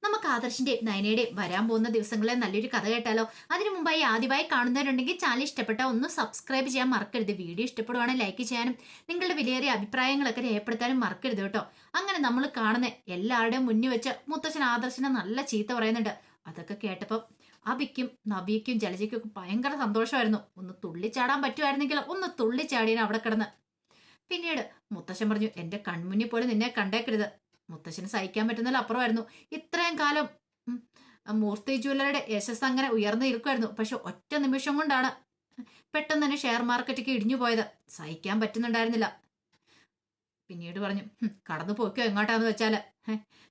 നമുക്ക് ആദർശിന്റെയും നയനയുടെയും വരാൻ പോകുന്ന ദിവസങ്ങളിലെ നല്ലൊരു കഥ കേട്ടാലോ? അതിനു മുമ്പായി ആദ്യമായി കാണുന്നവരുണ്ടെങ്കിൽ ചാനൽ ഇഷ്ടപ്പെട്ട ഒന്ന് സബ്സ്ക്രൈബ് ചെയ്യാൻ മറക്കരുത്. വീഡിയോ ഇഷ്ടപ്പെടുവാണെങ്കിൽ ലൈക്ക് ചെയ്യാനും നിങ്ങളുടെ വിലയേറിയ അഭിപ്രായങ്ങളൊക്കെ രേഖപ്പെടുത്താനും മറക്കരുത് കേട്ടോ. അങ്ങനെ നമ്മൾ കാണുന്ന എല്ലാവരുടെയും മുന്നിൽ വെച്ച് മുത്തശ്ശൻ ആദർശിനെ നല്ല ചീത്ത പറയുന്നുണ്ട്. അതൊക്കെ കേട്ടപ്പം അബിക്കും നവിയയ്ക്കും ജലജയ്ക്കും ഒക്കെ ഭയങ്കര സന്തോഷമായിരുന്നു. ഒന്ന് തുള്ളിച്ചാടാൻ പറ്റുമായിരുന്നെങ്കിൽ ഒന്ന് തുള്ളിച്ചാടിയാണ് അവിടെ കിടന്ന്. പിന്നീട് മുത്തശ്ശൻ പറഞ്ഞു, എന്റെ കൺമുന്നിൽ പോലും നിന്നെ കണ്ടേക്കരുത്. മുത്തശ്ശന് സഹിക്കാൻ പറ്റുന്നതിൽ അപ്പുറമായിരുന്നു. ഇത്രയും കാലം മൂർത്തി ജ്വല്ലറിയുടെ യശസ് അങ്ങനെ ഉയർന്നു നിൽക്കുമായിരുന്നു. പക്ഷെ ഒറ്റ നിമിഷം കൊണ്ടാണ് പെട്ടെന്ന് തന്നെ ഷെയർ മാർക്കറ്റൊക്കെ ഇടിഞ്ഞു പോയത്. സഹിക്കാൻ പറ്റുന്നുണ്ടായിരുന്നില്ല. പിന്നീട് പറഞ്ഞു, കടന്നു പോയിക്കോ എങ്ങോട്ടാന്ന് വെച്ചാല്,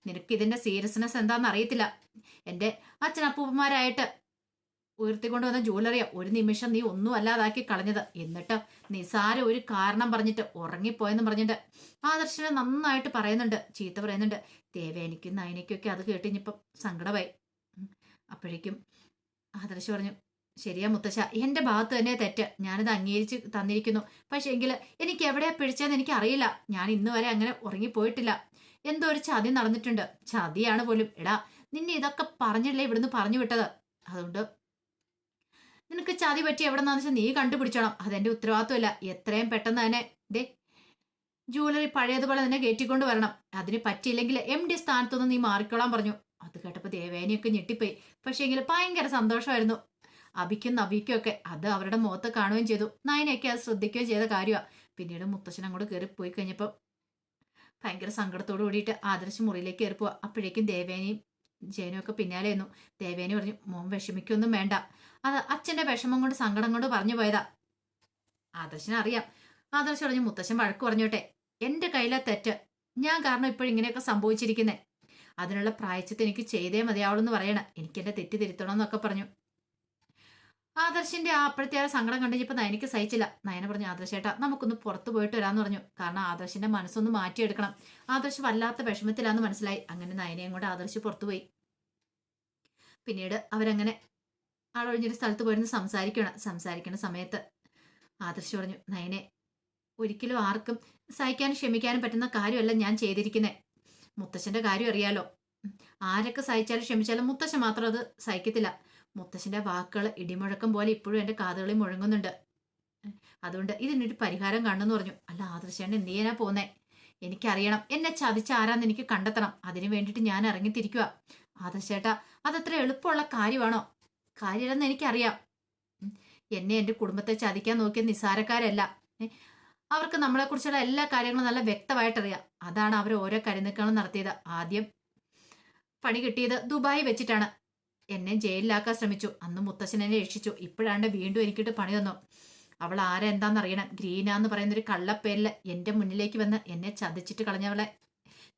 നിനക്ക് ഇതിന്റെ സീരിയസ്നെസ് എന്താണെന്ന് അറിയത്തില്ല. എന്റെ അച്ഛനപ്പൂപ്പന്മാരായിട്ട് ഉയർത്തിക്കൊണ്ടുവന്ന ജ്വല്ലറിയ ഒരു നിമിഷം നീ ഒന്നും അല്ലാതാക്കി കളഞ്ഞത്. എന്നിട്ട് നിസാര ഒരു കാരണം പറഞ്ഞിട്ട് ഉറങ്ങിപ്പോയെന്ന് പറഞ്ഞിട്ട് ആദർശനെ നന്നായിട്ട് പറയുന്നുണ്ട്, ചീത്ത പറയുന്നുണ്ട്. ദേവേനിക്കും നയനയ്ക്കും ഒക്കെ അത് കേട്ടിഞ്ഞിപ്പം സങ്കടമായി. അപ്പോഴേക്കും ആദർശ് പറഞ്ഞു, ശരിയാ മുത്തശ്ശ, എന്റെ ഭാഗത്ത് തന്നെ തെറ്റ്, ഞാനിത് അംഗീകരിച്ച് തന്നിരിക്കുന്നു. പക്ഷെ എങ്കില് എനിക്ക് എവിടെയാ പിടിച്ചതെന്ന് എനിക്ക് അറിയില്ല. ഞാൻ ഇന്ന് വരെ അങ്ങനെ ഉറങ്ങിപ്പോയിട്ടില്ല. എന്തോ ഒരു ചതി നടന്നിട്ടുണ്ട്. ചതിയാണ് പോലും. എടാ, നിന്നെ ഇതൊക്കെ പറഞ്ഞില്ലേ ഇവിടുന്ന് പറഞ്ഞു വിട്ടത്. അതുകൊണ്ട് നിനക്ക് ചതി പറ്റി എവിടെന്നാന്ന് വെച്ചാൽ നീ കണ്ടുപിടിച്ചോണം. അതെന്റെ ഉത്തരവാദിത്വമല്ല. എത്രയും പെട്ടെന്ന് തന്നെ ദേ ജ്വല്ലറി പഴയതുപോലെ തന്നെ കയറ്റിക്കൊണ്ട് വരണം. അതിന് പറ്റിയില്ലെങ്കിൽ MD സ്ഥാനത്തുനിന്ന് നീ മാറിക്കോളാൻ പറഞ്ഞു. അത് കേട്ടപ്പോൾ ദേവേനിയൊക്കെ ഞെട്ടിപ്പോയി. പക്ഷേ എങ്കിൽ ഭയങ്കര സന്തോഷമായിരുന്നു. അബിക്കും നബിക്കും ഒക്കെ അത് അവരുടെ മുഖത്ത് കാണുകയും ചെയ്തു. നയനയൊക്കെ അത് ശ്രദ്ധിക്കുകയും ചെയ്ത കാര്യമാണ്. പിന്നീട് മുത്തശ്ശൻ അങ്ങോട്ട് കയറി പോയി കഴിഞ്ഞപ്പോൾ ഭയങ്കര സങ്കടത്തോട് കൂടിയിട്ട് ആദർശ് മുറിയിലേക്ക് കയറി പോവാ. അപ്പോഴേക്കും ദേവേനിയും ജയനും ഒക്കെ പിന്നാലെ ആയിരുന്നു. ദേവേനി പറഞ്ഞു, മോൻ വിഷമിക്കൊന്നും വേണ്ട, അത് അച്ഛന്റെ വിഷമം കൊണ്ട് സങ്കടം കൊണ്ട് പറഞ്ഞു പോയതാ. ആദർശിനെ അറിയാം. ആദർശ് പറഞ്ഞു, മുത്തശ്ശൻ വഴക്ക് പറഞ്ഞോട്ടെ, എന്റെ കയ്യിലെ തെറ്റ്, ഞാൻ കാരണം ഇപ്പോഴിങ്ങനെയൊക്കെ സംഭവിച്ചിരിക്കുന്നേ. അതിനുള്ള പ്രായച്ചിത്ത് എനിക്ക് ചെയ്തേ മതിയാവുള്ളൂ എന്ന് പറയണ. എനിക്ക് എന്റെ തെറ്റ് തിരുത്തണം എന്നൊക്കെ പറഞ്ഞു. ആദർശിന്റെ അപ്പോഴത്തെ ആ സങ്കടം കണ്ടിപ്പോ നയനയ്ക്ക് സഹിച്ചില്ല. നയന പറഞ്ഞു, ആദർശേട്ടാ നമുക്കൊന്ന് പുറത്തു പോയിട്ട് വരാന്ന് പറഞ്ഞു. കാരണം ആദർശിന്റെ മനസ്സൊന്ന് മാറ്റിയെടുക്കണം. ആദർശ് വല്ലാത്ത വിഷമത്തിലാന്ന് മനസ്സിലായി. അങ്ങനെ നയനയും കൊണ്ട് ആദർശ് പുറത്തുപോയി. പിന്നീട് അവരങ്ങനെ ആളൊഴിഞ്ഞൊരു സ്ഥലത്ത് പോയിരുന്ന് സംസാരിക്കണ സമയത്ത് ആദർശ് പറഞ്ഞു, നയനെ, ഒരിക്കലും ആർക്കും സഹിക്കാനും ക്ഷമിക്കാനും പറ്റുന്ന കാര്യമല്ല ഞാൻ ചെയ്തിരിക്കുന്നത്. മുത്തശ്ശന്റെ കാര്യം അറിയാലോ. ആരൊക്കെ സഹിച്ചാലും ക്ഷമിച്ചാലും മുത്തശ്ശൻ മാത്രം അത് സഹിക്കത്തില്ല. മുത്തശ്ശന്റെ വാക്കുകൾ ഇടിമുഴക്കം പോലെ ഇപ്പോഴും എന്റെ കാതുകളിൽ മുഴങ്ങുന്നുണ്ട്. അതുകൊണ്ട് ഇതിനൊരു പരിഹാരം കാണുമെന്ന് പറഞ്ഞു. അല്ല ആദർശേണ്ട എന്ത് ചെയ്യാനാ പോന്നേ? എനിക്കറിയണം, എന്നെ ചതിച്ച ആരാന്ന് എനിക്ക് കണ്ടെത്തണം. അതിനു വേണ്ടിയിട്ട് ഞാൻ ഇറങ്ങിത്തിരിക്കുക. ആദർശേട്ടാ, അതത്ര എളുപ്പമുള്ള കാര്യമാണോ? കാര്യമല്ലെന്ന് എനിക്കറിയാം. എന്നെ എന്റെ കുടുംബത്തെ ചതിക്കാൻ നോക്കിയ നിസ്സാരക്കാരല്ല. അവർക്ക് നമ്മളെ കുറിച്ചുള്ള എല്ലാ കാര്യങ്ങളും നല്ല വ്യക്തമായിട്ടറിയാം. അതാണ് അവർ ഓരോ കരുനീക്കങ്ങളും നടത്തിയത്. ആദ്യം പണി കിട്ടിയത് ദുബായി വെച്ചിട്ടാണ്. എന്നെ ജയിലിലാക്കാൻ ശ്രമിച്ചു. അന്ന് മുത്തശ്ശൻ എന്നെ രക്ഷിച്ചു. ഇപ്പോഴാണ്ട് വീണ്ടും എനിക്കിട്ട് പണി തന്നു. അവൾ ആരാ എന്താണെന്നറിയണം. ഗ്രീനാന്ന് പറയുന്നൊരു കള്ളപ്പേരിൽ എന്റെ മുന്നിലേക്ക് വന്ന് എന്നെ ചതിച്ചിട്ട് കളഞ്ഞവളെ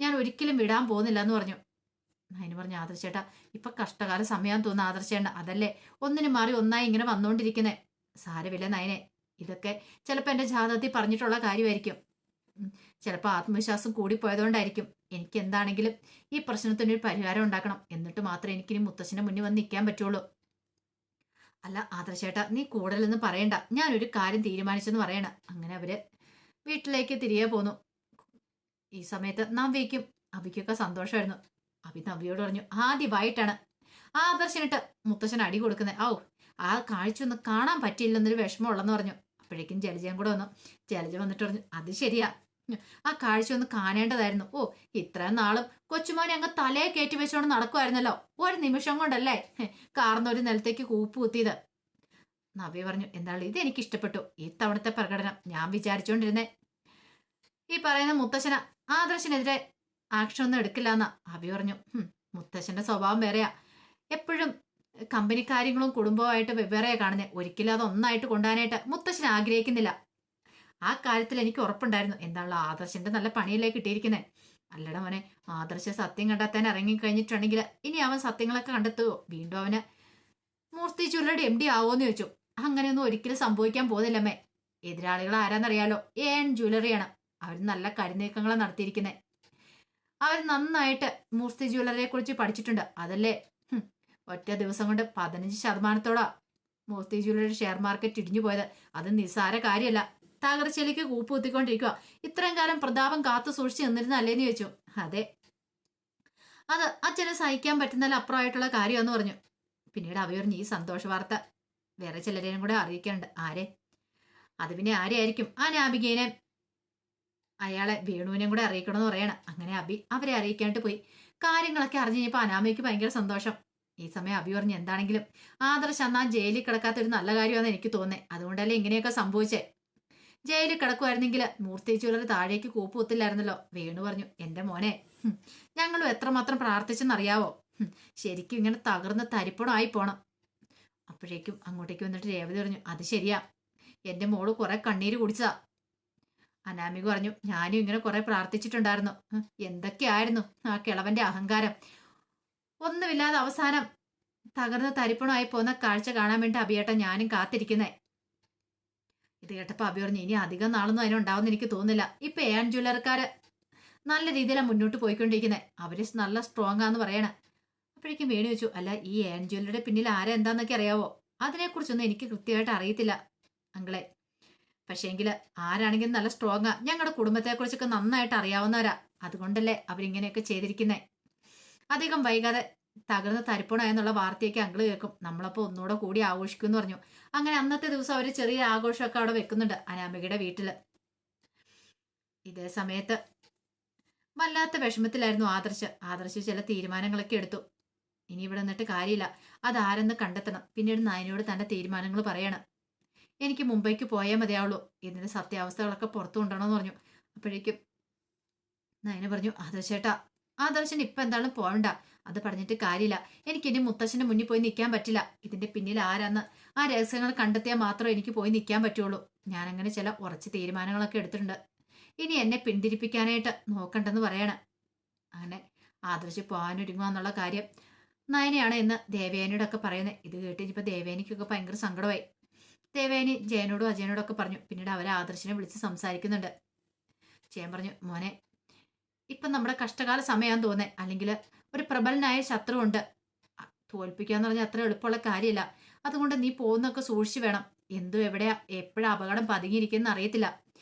ഞാൻ ഒരിക്കലും വിടാൻ പോകുന്നില്ല എന്ന് പറഞ്ഞു. അതിന് പറഞ്ഞു, ആദർശേട്ടാ, ഇപ്പൊ കഷ്ടകാല സമയം തോന്നുന്ന ആദർശേണ്ട, അതല്ലേ ഒന്നിനു മാറി ഒന്നായി ഇങ്ങനെ വന്നുകൊണ്ടിരിക്കുന്നേ. സാരമില്ല നയനെ, ഇതൊക്കെ ചിലപ്പോൾ എൻ്റെ ജാതകത്തിൽ പറഞ്ഞിട്ടുള്ള കാര്യമായിരിക്കും. ചിലപ്പോൾ ആത്മവിശ്വാസം കൂടിപ്പോയതുകൊണ്ടായിരിക്കും. എനിക്ക് എന്താണെങ്കിലും ഈ പ്രശ്നത്തിനൊരു പരിഹാരം ഉണ്ടാക്കണം. എന്നിട്ട് മാത്രമേ എനിക്കിനി മുത്തശ്ശന്റെ മുന്നിൽ വന്ന് നിൽക്കാൻ പറ്റുള്ളൂ. അല്ല ആദർശേട്ടാ, നീ കൂടുതലൊന്നും പറയണ്ട, ഞാനൊരു കാര്യം തീരുമാനിച്ചെന്ന് പറയണ. അങ്ങനെ അവര് വീട്ടിലേക്ക് തിരികെ പോന്നു. ഈ സമയത്ത് നവ്യയ്ക്കും അഭിക്കൊക്കെ സന്തോഷമായിരുന്നു. അഭി നവ്യയോട് പറഞ്ഞു, ആദ്യമായിട്ടാണ് ആദർശനിട്ട് മുത്തശ്ശൻ അടി കൊടുക്കുന്നത്. ആ കാഴ്ച ഒന്ന് കാണാൻ പറ്റിയില്ലെന്നൊരു വിഷമമുള്ളെന്ന് പറഞ്ഞു. അപ്പോഴേക്കും ജലജയും കൂടെ വന്നു. ജലജ വന്നിട്ട് പറഞ്ഞു, അത് ശരിയാ, ആ കാഴ്ച ഒന്ന് കാണേണ്ടതായിരുന്നു. ഇത്രയും നാളും കൊച്ചുമോനെ അങ്ങ് തലയെ കയറ്റി വെച്ചുകൊണ്ട് നടക്കുമായിരുന്നല്ലോ, ഒരു നിമിഷം കൊണ്ടല്ലേ കാർന്നൊരു നിലത്തേക്ക് കൂപ്പ് കുത്തിയത്. നവ്യ പറഞ്ഞു, എന്തായാലും ഇത് എനിക്ക് ഇഷ്ടപ്പെട്ടു. ഈ തവണത്തെ പ്രകടനം ഞാൻ വിചാരിച്ചുകൊണ്ടിരുന്നേ ഈ പറയുന്ന മുത്തശ്ശന ആദർശനെതിരെ ആക്ഷൻ ഒന്നും എടുക്കില്ല എന്നാ. അഭി പറഞ്ഞു, മുത്തശ്ശന്റെ സ്വഭാവം വേറെയാ. എപ്പോഴും കമ്പനി കാര്യങ്ങളും കുടുംബവുമായിട്ട് വെവ്വേറെയാ കാണുന്നത്. ഒരിക്കലും അത് ഒന്നായിട്ട് കൊണ്ടുപോകാനായിട്ട് മുത്തശ്ശൻ ആഗ്രഹിക്കുന്നില്ല. ആ കാര്യത്തിൽ എനിക്ക് ഉറപ്പുണ്ടായിരുന്നു. എന്താണല്ലോ ആദർശന്റെ നല്ല പണിയല്ലേ കിട്ടിയിരിക്കുന്നത്. അല്ലട മോനെ, ആദർശ സത്യം കണ്ടെത്താൻ ഇറങ്ങി കഴിഞ്ഞിട്ടുണ്ടെങ്കിൽ ഇനി അവൻ സത്യങ്ങളൊക്കെ കണ്ടെത്തുവോ? വീണ്ടും അവന് മൂർത്തി ജ്വല്ലറിയുടെ MD ആവോന്ന് ചോദിച്ചു. അങ്ങനെയൊന്നും ഒരിക്കലും സംഭവിക്കാൻ പോകുന്നില്ലമ്മേ. എതിരാളികൾ ആരാന്നറിയാലോ, AN ജ്വല്ലറിയാണ്. അവർ നല്ല കരുനീക്കങ്ങളാണ് നടത്തിയിരിക്കുന്നത്. അവർ നന്നായിട്ട് മൂർത്തി ജ്വല്ലറിയെ കുറിച്ച് പഠിച്ചിട്ടുണ്ട്. അതല്ലേ ഒറ്റ ദിവസം കൊണ്ട് 15% മൂർത്തി ജ്വല്ലറി ഷെയർ മാർക്കറ്റ് ഇടിഞ്ഞു പോയത്. അത് നിസ്സാര കാര്യമല്ല. തകർച്ചയിലേക്ക് കൂപ്പ് കുത്തിക്കൊണ്ടിരിക്കുക. ഇത്രയും കാലം പ്രതാപം കാത്തു സൂക്ഷിച്ച് നിന്നിരുന്നല്ലേന്ന് ചോദിച്ചു. അതെ, അത് അച്ഛനെ സഹിക്കാൻ പറ്റുന്നതിൽ അപ്പുറമായിട്ടുള്ള കാര്യമെന്ന് പറഞ്ഞു. പിന്നീട് അഭി പറഞ്ഞു, ഈ സന്തോഷ വാർത്ത വേറെ ചിലരെയും കൂടെ അറിയിക്കാനുണ്ട്. ആരെ? അത് പിന്നെ ആരെയായിരിക്കും? ആ നാബികേനെ അയാളെ വേണുവിനെയും കൂടെ അറിയിക്കണമെന്ന് പറയണം. അങ്ങനെ അഭി അവരെ അറിയിക്കാനായിട്ട് പോയി. കാര്യങ്ങളൊക്കെ അറിഞ്ഞു കഴിഞ്ഞപ്പോൾ അനാമയ്ക്ക് ഭയങ്കര സന്തോഷം. ഈ സമയം അഭി പറഞ്ഞു, എന്താണെങ്കിലും ആദർശ് അന്ന് ആ ജയിലിൽ കിടക്കാത്ത ഒരു നല്ല കാര്യമാണെന്ന് എനിക്ക് തോന്നേ. അതുകൊണ്ടല്ലേ ഇങ്ങനെയൊക്കെ സംഭവിച്ചേ. ജയിലിൽ കിടക്കുമായിരുന്നെങ്കിൽ മൂർത്തി ജ്വല്ലറി താഴേക്ക് കൂപ്പ് കുത്തില്ലായിരുന്നല്ലോ. വേണു പറഞ്ഞു, എന്റെ മോനെ, ഞങ്ങളും എത്രമാത്രം പ്രാർത്ഥിച്ചെന്നറിയാവോ. ശരിക്കും ഇങ്ങനെ തകർന്ന് തരിപ്പണമായി പോണം. അപ്പോഴേക്കും അങ്ങോട്ടേക്ക് വന്നിട്ട് രേവതി പറഞ്ഞു, അത് ശരിയാ, എന്റെ മോള് കുറെ കണ്ണീര് കുടിച്ചതാ. അനാമിക പറഞ്ഞു, ഞാനും ഇങ്ങനെ കുറെ പ്രാർത്ഥിച്ചിട്ടുണ്ടായിരുന്നു. എന്തൊക്കെയായിരുന്നു ആ കിളവന്റെ അഹങ്കാരം. ഒന്നുമില്ലാതെ അവസാനം തകർന്ന് തരിപ്പണമായി പോകുന്ന കാഴ്ച കാണാൻ വേണ്ടി അഭിയേട്ടൻ ഞാനും കാത്തിരിക്കുന്നേ. ഇത് കേട്ടപ്പോ അഭി പറഞ്ഞു, ഇനി അധികം നാളൊന്നും അതിനുണ്ടാവുമെന്ന് എനിക്ക് തോന്നുന്നില്ല. ഇപ്പൊ ഏൺ ജ്വല്ലറിക്കാര് നല്ല രീതിയിലാണ് മുന്നോട്ട് പോയിക്കൊണ്ടിരിക്കുന്നത്. അവര് നല്ല സ്ട്രോങ് ആന്ന് പറയണ. അപ്പോഴേക്കും വേണു വെച്ചു, അല്ല ഈ ഏൺ ജ്വല്ലറിയുടെ പിന്നിൽ ആരാ എന്താന്നൊക്കെ അറിയാവോ? അതിനെക്കുറിച്ചൊന്നും എനിക്ക് കൃത്യമായിട്ട് അറിയത്തില്ല അങ്കിളെ. പക്ഷേങ്കിൽ ആരാണെങ്കിലും നല്ല സ്ട്രോങ്ങാ. ഞങ്ങളുടെ കുടുംബത്തെക്കുറിച്ചൊക്കെ നന്നായിട്ട് അറിയാവുന്നവരാ. അതുകൊണ്ടല്ലേ അവരിങ്ങനെയൊക്കെ ചെയ്തിരിക്കുന്നേ. അധികം വൈകാതെ തകർന്ന് തരിപ്പണായെന്നുള്ള വാർത്തയൊക്കെ അങ്കിള് കേൾക്കും. നമ്മളപ്പോൾ ഒന്നുകൂടെ കൂടി ആഘോഷിക്കും എന്ന് പറഞ്ഞു. അങ്ങനെ അന്നത്തെ ദിവസം അവർ ചെറിയ ആഘോഷമൊക്കെ അവിടെ വെക്കുന്നുണ്ട് അനാമികയുടെ വീട്ടില്. ഇതേ സമയത്ത് വല്ലാത്ത വിഷമത്തിലായിരുന്നു ആദർശ് ചില തീരുമാനങ്ങളൊക്കെ എടുത്തു. ഇനി ഇവിടെ നിന്നിട്ട് കാര്യമില്ല, അതാരെന്ന് കണ്ടെത്തണം. പിന്നീട് നയനോട് തന്റെ തീരുമാനങ്ങൾ പറയണം. എനിക്ക് മുംബൈക്ക് പോയാൽ മതിയാവുള്ളൂ, ഇതിന്റെ സത്യാവസ്ഥകളൊക്കെ പുറത്തു കൊണ്ടുവരണമെന്ന് പറഞ്ഞു. അപ്പോഴേക്കും നയന പറഞ്ഞു, ആദർശൻ ഇപ്പൊ എന്തായാലും പോകണ്ട. അത് പറഞ്ഞിട്ട് കാര്യമില്ല. എനിക്ക് ഇനി മുത്തശ്ശന്റെ മുന്നിൽ പോയി നിൽക്കാൻ പറ്റില്ല. ഇതിന്റെ പിന്നിൽ ആരാന്ന് ആ രഹസ്യങ്ങൾ കണ്ടെത്തിയാൽ മാത്രമേ എനിക്ക് പോയി നിൽക്കാൻ പറ്റുള്ളൂ. ഞാനങ്ങനെ ചില ഉറച്ച തീരുമാനങ്ങളൊക്കെ എടുത്തിട്ടുണ്ട്. ഇനി എന്നെ പിന്തിരിപ്പിക്കാനായിട്ട് നോക്കണ്ടെന്ന് പറയണം. അങ്ങനെ ആദർശ് പോകാനൊരുങ്ങുക കാര്യം നയനയാണ് എന്ന് ദേവയാനിയോടൊക്കെ പറയുന്നത്. ഇത് കേട്ട് ഇനിയിപ്പോൾ ദേവയാനിക്കൊക്കെ ഭയങ്കര സങ്കടമായി. ദേവയാനി ജയനോടും അജയനോടും ഒക്കെ പറഞ്ഞു. പിന്നീട് അവരെ ആദർശിനെ വിളിച്ച് സംസാരിക്കുന്നുണ്ട്. ജയൻ പറഞ്ഞു, മോനെ, ഇപ്പം നമ്മുടെ കഷ്ടകാല സമയമാണെന്ന് തോന്നേ. അല്ലെങ്കിൽ ഒരു പ്രബലനായ ശത്രുവുണ്ട്. തോൽപ്പിക്കാന്ന് പറഞ്ഞാൽ അത്ര എളുപ്പമുള്ള കാര്യമില്ല. അതുകൊണ്ട് നീ പോകുന്നൊക്കെ സൂക്ഷിച്ചു വേണം. എന്തോ എവിടെയാ എപ്പോഴാ അപകടം പതുങ്ങിയിരിക്കുന്ന അറിയത്തില്ല.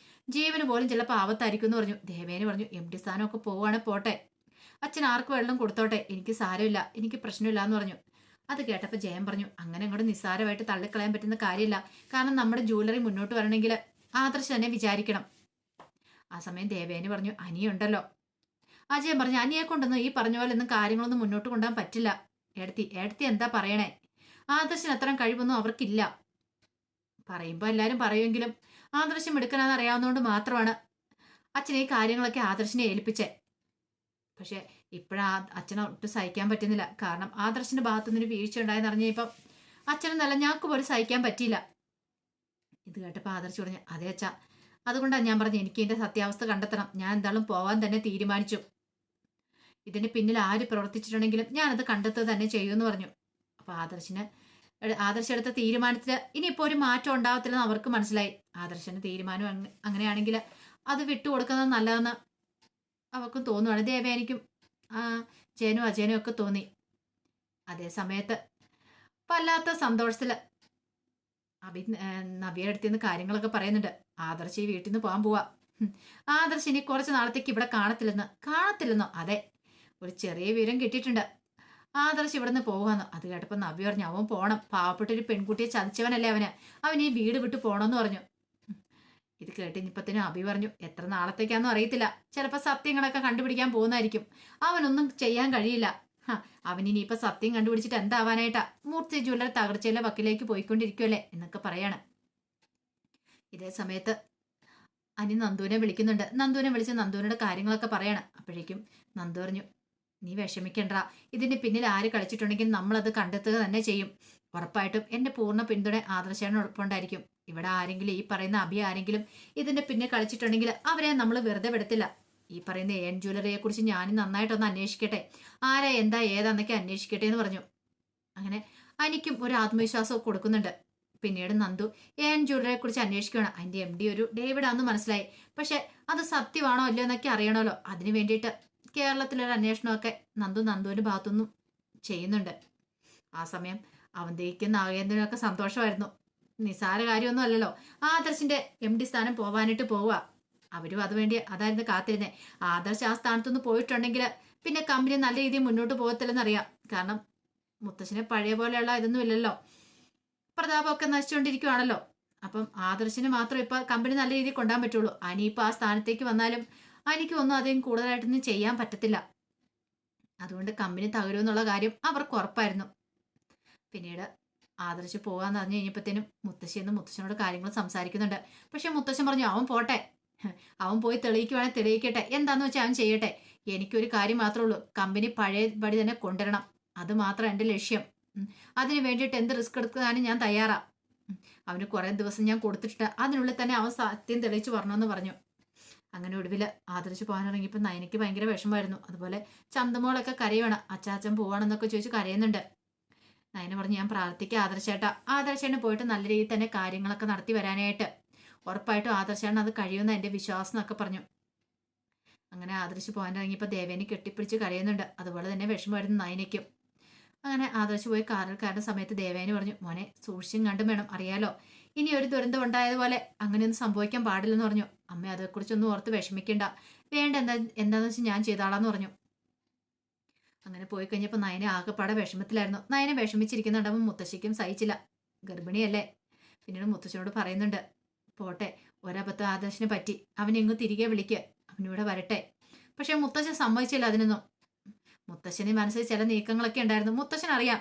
ജീവന് പോലും ചിലപ്പോൾ ആപത്തായിരിക്കും എന്ന് പറഞ്ഞു. ദേവേന് പറഞ്ഞു, MD സ്ഥാനമൊക്കെ പോവാണ് പോട്ടെ, അച്ഛൻ ആർക്ക് വെള്ളം കൊടുത്തോട്ടെ, എനിക്ക് സാരമില്ല, എനിക്ക് പ്രശ്നമില്ല എന്ന് പറഞ്ഞു. അത് കേട്ടപ്പോൾ ജയൻ പറഞ്ഞു, അങ്ങനെ അങ്ങോട്ട് നിസ്സാരമായിട്ട് തള്ളിക്കളയാൻ പറ്റുന്ന കാര്യമില്ല. കാരണം നമ്മുടെ ജ്വല്ലറി മുന്നോട്ട് വരണമെങ്കിൽ ആദർശ് തന്നെ വിചാരിക്കണം. ആ സമയം ദേവേന് പറഞ്ഞു, അനിയുണ്ടല്ലോ. അജയൻ പറഞ്ഞു, അനിയെ കൊണ്ടൊന്നും ഈ പറഞ്ഞ പോലെ ഒന്നും കാര്യങ്ങളൊന്നും മുന്നോട്ട് കൊണ്ടുപോകാൻ പറ്റില്ല. എടുത്തി എന്താ പറയണേ? ആദർശിന് അത്രയും കഴിവൊന്നും അവർക്കില്ല. പറയുമ്പോൾ എല്ലാവരും പറയുമെങ്കിലും ആദർശം എടുക്കണമെന്ന് അറിയാവുന്നതുകൊണ്ട് മാത്രമാണ് അച്ഛനെ ഈ കാര്യങ്ങളൊക്കെ ആദർശിനെ ഏൽപ്പിച്ചേ. പക്ഷെ ഇപ്പോഴാ അച്ഛനെ ഒട്ടും സഹിക്കാൻ പറ്റുന്നില്ല. കാരണം ആദർശിന്റെ ഭാഗത്തുനിന്നൊരു വീഴ്ച ഉണ്ടായെന്ന് അറിഞ്ഞപ്പം അച്ഛന് നല്ല ഞാക്ക് പോലും സഹിക്കാൻ പറ്റിയില്ല. ഇത് കേട്ടപ്പോൾ ആദർശ് പറഞ്ഞു, അതെ അച്ഛാ, അതുകൊണ്ടാണ് ഞാൻ പറഞ്ഞു എനിക്ക് ഇതിന്റെ സത്യാവസ്ഥ കണ്ടെത്തണം. ഞാൻ എന്തായാലും പോവാൻ തന്നെ തീരുമാനിച്ചു. ഇതിന് പിന്നിൽ ആര് പ്രവർത്തിച്ചിട്ടുണ്ടെങ്കിലും ഞാനത് കണ്ടെത്തുക തന്നെ ചെയ്യുമെന്ന് പറഞ്ഞു. അപ്പൊ ആദർശ് എടുത്ത തീരുമാനത്തിൽ ഇനിയിപ്പോൾ ഒരു മാറ്റം ഉണ്ടാവത്തില്ലെന്ന് അവർക്ക് മനസ്സിലായി. ആദർശന്റെ തീരുമാനം അങ്ങനെയാണെങ്കിൽ അത് വിട്ടുകൊടുക്കുന്നത് നല്ലതെന്ന് അവർക്കും തോന്നുവാണ്. ദേവേനിക്കും ജയനും അജയനും ഒക്കെ തോന്നി. അതേ സമയത്ത് വല്ലാത്ത സന്തോഷത്തില് നബിയുടെ അടുത്ത് നിന്ന് കാര്യങ്ങളൊക്കെ പറയുന്നുണ്ട്. ആദർശ് ഈ വീട്ടിൽ നിന്ന് പോകാൻ പോവാ. ആദർശ് ഇനി കുറച്ച് നാളത്തേക്ക് ഇവിടെ കാണത്തില്ലെന്നോ? അതെ, ഒരു ചെറിയ വിവരം കിട്ടിയിട്ടുണ്ട്. ആദർശ് ഇവിടെ നിന്ന് പോകാന്ന്. അത് കേട്ടപ്പോൾ നബി പറഞ്ഞു, അവൻ പോണം. പാവപ്പെട്ടൊരു പെൺകുട്ടിയെ ചതിച്ചവനല്ലേ അവൻ ഈ വീട് വിട്ട് പോണമെന്ന് പറഞ്ഞു. ഇത് കേട്ടിനിപ്പത്തിനും അബി പറഞ്ഞു, എത്ര നാളത്തേക്കാന്നും അറിയത്തില്ല, ചിലപ്പോൾ സത്യങ്ങളൊക്കെ കണ്ടുപിടിക്കാൻ പോകുന്നതായിരിക്കും. അവനൊന്നും ചെയ്യാൻ കഴിയില്ല. അവനിനിയിപ്പോൾ സത്യം കണ്ടുപിടിച്ചിട്ട് എന്താവാനായിട്ടാ? മൂർത്തി ജ്വല്ലറി തകർച്ചയിലെ വക്കിലേക്ക് പോയിക്കൊണ്ടിരിക്കുമല്ലേ എന്നൊക്കെ പറയാണ്. ഇതേ സമയത്ത് അനി നന്ദുവിനെ വിളിക്കുന്നുണ്ട്. നന്ദുവിനെ വിളിച്ച് നന്ദുവിനോട് കാര്യങ്ങളൊക്കെ പറയാണ്. അപ്പോഴേക്കും നന്ദു പറഞ്ഞു, നീ വിഷമിക്കണ്ട, ഇതിന്റെ പിന്നിൽ ആര് കളിച്ചിട്ടുണ്ടെങ്കിൽ നമ്മളത് കണ്ടെത്തുക തന്നെ ചെയ്യും. ഉറപ്പായിട്ടും എന്റെ പൂർണ്ണ പിന്തുണ ആദർശനോടൊപ്പമുണ്ടായിരിക്കും. ഇവിടെ ആരെങ്കിലും ഈ പറയുന്ന അഭി ആരെങ്കിലും ഇതിന്റെ പിന്നെ കളിച്ചിട്ടുണ്ടെങ്കിൽ അവരെ നമ്മൾ വെറുതെ വിടത്തില്ല. ഈ പറയുന്ന AN ജ്വല്ലറിയെ കുറിച്ച് ഞാനും നന്നായിട്ടൊന്ന് അന്വേഷിക്കട്ടെ, ആരാ എന്താ ഏതാന്നൊക്കെ അന്വേഷിക്കട്ടെ എന്ന് പറഞ്ഞു. അങ്ങനെ എനിക്കും ഒരു ആത്മവിശ്വാസം കൊടുക്കുന്നുണ്ട്. പിന്നീട് നന്ദു AN ജ്വല്ലറിയെ കുറിച്ച് അന്വേഷിക്കുകയാണ്. അതിന്റെ MD ഒരു ഡേവിഡ് ആണെന്ന് മനസ്സിലായി. പക്ഷെ അത് സത്യമാണോ അല്ലയോ എന്നൊക്കെ അറിയണമല്ലോ. അതിന് വേണ്ടിയിട്ട് കേരളത്തിലൊരു അന്വേഷണമൊക്കെ നന്ദുവിന്റെ ഭാഗത്തുനിന്നും ചെയ്യുന്നുണ്ട്. ആ സമയം അവന്തയ്ക്കും നാഗേന്ദ്രനൊക്കെ സന്തോഷമായിരുന്നു. നിസാര കാര്യമൊന്നും അല്ലല്ലോ. ആദർശിന്റെ MD സ്ഥാനം പോവാനായിട്ട് പോവുക. അവരും അതുവേണ്ടി അതായിരുന്നു കാത്തിരുന്നേ. ആദർശ് ആ സ്ഥാനത്തുനിന്ന് പോയിട്ടുണ്ടെങ്കിൽ പിന്നെ കമ്പനി നല്ല രീതിയിൽ മുന്നോട്ട് പോകത്തില്ലെന്നറിയാം. കാരണം മുത്തശ്ശനെ പഴയ പോലെയുള്ള ഇതൊന്നും ഇല്ലല്ലോ, പ്രതാപമൊക്കെ നശിച്ചുകൊണ്ടിരിക്കുവാണല്ലോ. അപ്പം ആദർശിന് മാത്രം ഇപ്പൊ കമ്പനി നല്ല രീതിയിൽ കൊണ്ടുപോകാൻ പറ്റുള്ളൂ. അനിയിപ്പോ ആ സ്ഥാനത്തേക്ക് വന്നാലും അനിക്ക് ഒന്നും അധികം കൂടുതലായിട്ടൊന്നും ചെയ്യാൻ പറ്റത്തില്ല. അതുകൊണ്ട് കമ്പനി തകരുമെന്നുള്ള കാര്യം അവർക്ക് ഉറപ്പായിരുന്നു. പിന്നീട് ആദർശ് പോകാന്ന് അറിഞ്ഞു കഴിഞ്ഞപ്പോഴത്തേനും മുത്തശ്ശി എന്ന് മുത്തശ്ശനോട് കാര്യങ്ങൾ സംസാരിക്കുന്നുണ്ട്. പക്ഷെ മുത്തശ്ശൻ പറഞ്ഞു അവൻ പോട്ടെ, അവൻ പോയി തെളിയിക്കുവാണെങ്കിൽ തെളിയിക്കട്ടെ, എന്താന്ന് വെച്ചാൽ അവൻ ചെയ്യട്ടെ. എനിക്കൊരു കാര്യം മാത്രമേ ഉള്ളൂ, കമ്പനി പഴയപടി തന്നെ കൊണ്ടുവരണം. അത് മാത്രം എൻ്റെ ലക്ഷ്യം. അതിന് വേണ്ടിയിട്ട് എന്ത് റിസ്ക് എടുക്കാനും ഞാൻ തയ്യാറാ. അവന് കുറേ ദിവസം ഞാൻ കൊടുത്തിട്ട് അതിനുള്ളിൽ തന്നെ അവൻ സത്യം തെളിയിച്ച് പറഞ്ഞെന്ന് പറഞ്ഞു. അങ്ങനെ ഒടുവിൽ ആദർശ് പോകാനിറങ്ങിയപ്പോൾ നയനയ്ക്ക് ഭയങ്കര വിഷമമായിരുന്നു. അതുപോലെ ചന്തമോളൊക്കെ കരയുവാണ്. അച്ചാച്ചൻ പോവാണെന്നൊക്കെ ചോദിച്ച് കരയുന്നുണ്ട്. നയന പറഞ്ഞു ഞാൻ പ്രാർത്ഥിക്കുക ആദർശേട്ടാ, ആദർശേട്ടന് പോയിട്ട് നല്ല രീതിയിൽ തന്നെ കാര്യങ്ങളൊക്കെ നടത്തി വരാനായിട്ട്. ഉറപ്പായിട്ടും ആദർശേട്ടൻ അത് കഴിയുമെന്ന് എൻ്റെ വിശ്വാസം എന്നൊക്കെ പറഞ്ഞു. അങ്ങനെ ആദർശ് പോകാനിറങ്ങിയപ്പോൾ ദേവേനെ കെട്ടിപ്പിടിച്ച് കരയുന്നുണ്ട്. അതുപോലെ തന്നെ വിഷമമായിരുന്നു നയനയ്ക്കും. അങ്ങനെ ആദർശ് പോയി കാറിൽ കയറുന്ന സമയത്ത് ദേവേന് പറഞ്ഞു മോനെ സൂക്ഷിച്ചും കണ്ടും വേണം, അറിയാലോ ഇനി ഒരു ദുരന്തം ഉണ്ടായതുപോലെ അങ്ങനെയൊന്നും സംഭവിക്കാൻ പാടില്ലെന്ന് പറഞ്ഞു. അമ്മ അതേക്കുറിച്ചൊന്നും ഓർത്ത് വിഷമിക്കണ്ട, വേണ്ട എന്താന്ന് വെച്ചാൽ ഞാൻ ചെയ്താളാന്ന് പറഞ്ഞു. അങ്ങനെ പോയി കഴിഞ്ഞപ്പോൾ നയന ആകെപ്പാടെ വിഷമത്തിലായിരുന്നു. നയന വിഷമിച്ചിരിക്കുന്നുണ്ടാവും മുത്തശ്ശിക്കും സഹിച്ചില്ല, ഗർഭിണിയല്ലേ. പിന്നീട് മുത്തശ്ശനോട് പറയുന്നുണ്ട് പോട്ടെ, ഒരബദ്ധം ആദർശിന് പറ്റി, അവനെങ്ങ് തിരികെ വിളിക്ക്, അവനിവിടെ വരട്ടെ. പക്ഷെ മുത്തശ്ശൻ സമ്മതിച്ചില്ല അതിനൊന്നും. മുത്തശ്ശന് മനസ്സിൽ ചില നീക്കങ്ങളൊക്കെ ഉണ്ടായിരുന്നു. മുത്തശ്ശൻ അറിയാം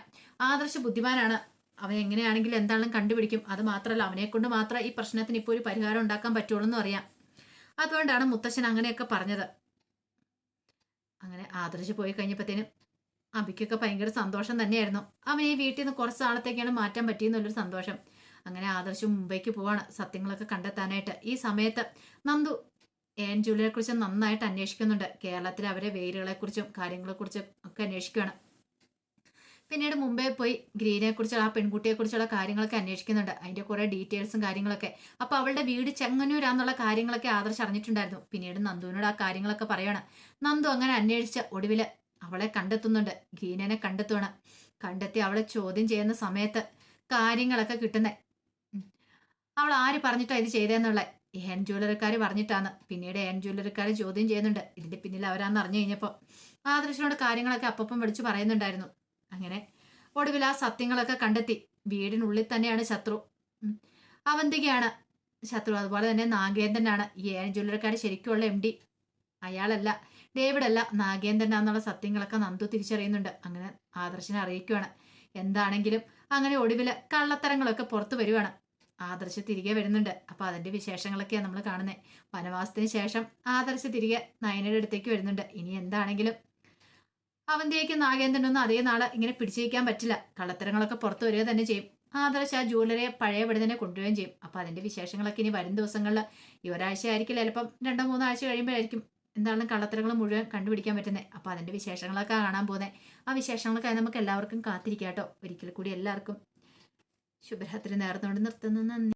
ആദർശ് ബുദ്ധിമാനാണ്, അവൻ എങ്ങനെയാണെങ്കിലും എന്താണെങ്കിലും കണ്ടുപിടിക്കും. അത് മാത്രമല്ല അവനെ കൊണ്ട് മാത്രം ഈ പ്രശ്നത്തിന് ഇപ്പോൾ ഒരു പരിഹാരം ഉണ്ടാക്കാൻ പറ്റുള്ളൂ എന്നും അറിയാം. അതുകൊണ്ടാണ് മുത്തശ്ശൻ അങ്ങനെയൊക്കെ പറഞ്ഞത്. അങ്ങനെ ആദർശ് പോയി കഴിഞ്ഞപ്പോഴത്തേനും അബിക്കൊക്കെ ഭയങ്കര സന്തോഷം തന്നെയായിരുന്നു. അവൻ ഈ വീട്ടിൽ നിന്ന് കുറച്ച് നാളത്തേക്കാണ് മാറ്റാൻ പറ്റിയെന്നുള്ളൊരു സന്തോഷം. അങ്ങനെ ആദർശ് മുംബൈക്ക് പോവാണ് സത്യങ്ങളൊക്കെ കണ്ടെത്താനായിട്ട്. ഈ സമയത്ത് നന്ദു എൻ ജൂലിയെ കുറിച്ച് നന്നായിട്ട് അന്വേഷിക്കുന്നുണ്ട്. കേരളത്തിലെ അവരെ വേരുകളെക്കുറിച്ചും കാര്യങ്ങളെക്കുറിച്ചും ഒക്കെ അന്വേഷിക്കുകയാണ്. പിന്നീട് മുംബൈ പോയി ഗ്രീനെ കുറിച്ചുള്ള ആ പെൺകുട്ടിയെ കുറിച്ചുള്ള കാര്യങ്ങളൊക്കെ അന്വേഷിക്കുന്നുണ്ട്. അതിന്റെ കുറെ ഡീറ്റെയിൽസും കാര്യങ്ങളൊക്കെ. അപ്പൊ അവളുടെ വീട് ചെങ്ങന്നൂരാന്നുള്ള കാര്യങ്ങളൊക്കെ ആദർശ് അറിഞ്ഞിട്ടുണ്ടായിരുന്നു. പിന്നീട് നന്ദുവിനോട് ആ കാര്യങ്ങളൊക്കെ പറയാണ്. നന്ദു അങ്ങനെ അന്വേഷിച്ച ഒടുവില് അവളെ കണ്ടെത്തുന്നുണ്ട്. ഗ്രീനെ കണ്ടെത്തുവാണ്. കണ്ടെത്തി അവളെ ചോദ്യം ചെയ്യുന്ന സമയത്ത് കാര്യങ്ങളൊക്കെ കിട്ടുന്നേ അവൾ ആര് പറഞ്ഞിട്ടാ ഇത് ചെയ്തതെന്നുള്ള എൻ ജ്വല്ലറിക്കാർ പറഞ്ഞിട്ടാണ്. പിന്നീട് എൻ ജ്വല്ലറിക്കാർ ചോദ്യം ചെയ്യുന്നുണ്ട്. ഇതിന്റെ പിന്നിൽ അവരാന്ന് അറിഞ്ഞു കഴിഞ്ഞപ്പോൾ ആദർശിനോട് കാര്യങ്ങളൊക്കെ അപ്പം വിളിച്ചു പറയുന്നുണ്ടായിരുന്നു. അങ്ങനെ ഒടുവിൽ ആ സത്യങ്ങളൊക്കെ കണ്ടെത്തി. വീടിനുള്ളിൽ തന്നെയാണ് ശത്രു, അവന്തികയാണ് ശത്രു. അതുപോലെ തന്നെ നാഗേന്ദ്രനാണ് ഈ എൻ ജ്വല്ലറിക്കാർ ശരിക്കുള്ള MD. അയാളല്ല, ഡേവിഡ് അല്ല, നാഗേന്ദ്രനാന്നുള്ള സത്യങ്ങളൊക്കെ നന്ദു തിരിച്ചറിയുന്നുണ്ട്. അങ്ങനെ ആദർശിനെ അറിയിക്കുവാണ്. എന്താണെങ്കിലും അങ്ങനെ ഒടുവിൽ കള്ളത്തരങ്ങളൊക്കെ പുറത്തു വരുവാണ്. ആദർശ് തിരികെ വരുന്നുണ്ട്. അപ്പൊ അതിന്റെ വിശേഷങ്ങളൊക്കെയാണ് നമ്മൾ കാണുന്നത്. വനവാസത്തിന് ശേഷം ആദർശ് തിരികെ നയനയുടെ അടുത്തേക്ക് വരുന്നുണ്ട്. ഇനി എന്താണെങ്കിലും അവന്റെയൊക്കെ നാഗേന്ദ്രനൊന്നും അതേ നാളെ ഇങ്ങനെ പിടിച്ചിരിക്കാൻ പറ്റില്ല. കള്ളത്തരങ്ങളൊക്കെ പുറത്തു വരിക തന്നെ ചെയ്യും. ആദർശ് ആ ജ്വല്ലറിയെ പഴയപടി തന്നെ കൊണ്ടുവരികയും ചെയ്യും. അപ്പൊ അതിന്റെ വിശേഷങ്ങളൊക്കെ ഇനി വരും ദിവസങ്ങളിൽ ഈ ഒരാഴ്ച ആയിരിക്കില്ല, ചിലപ്പം 2-3 ആഴ്ച കഴിയുമ്പോഴായിരിക്കും എന്താണ് കള്ളത്തരങ്ങൾ മുഴുവൻ കണ്ടുപിടിക്കാൻ പറ്റുന്നത്. അപ്പൊ അതിന്റെ വിശേഷങ്ങളൊക്കെ കാണാൻ പോകുന്നത്. ആ വിശേഷങ്ങളൊക്കെ നമുക്ക് എല്ലാവർക്കും കാത്തിരിക്കാം കേട്ടോ. ഒരിക്കൽ കൂടി എല്ലാവർക്കും ശുഭരാത്രി നേർന്നുകൊണ്ട് നിർത്തുന്നു. നന്ദി.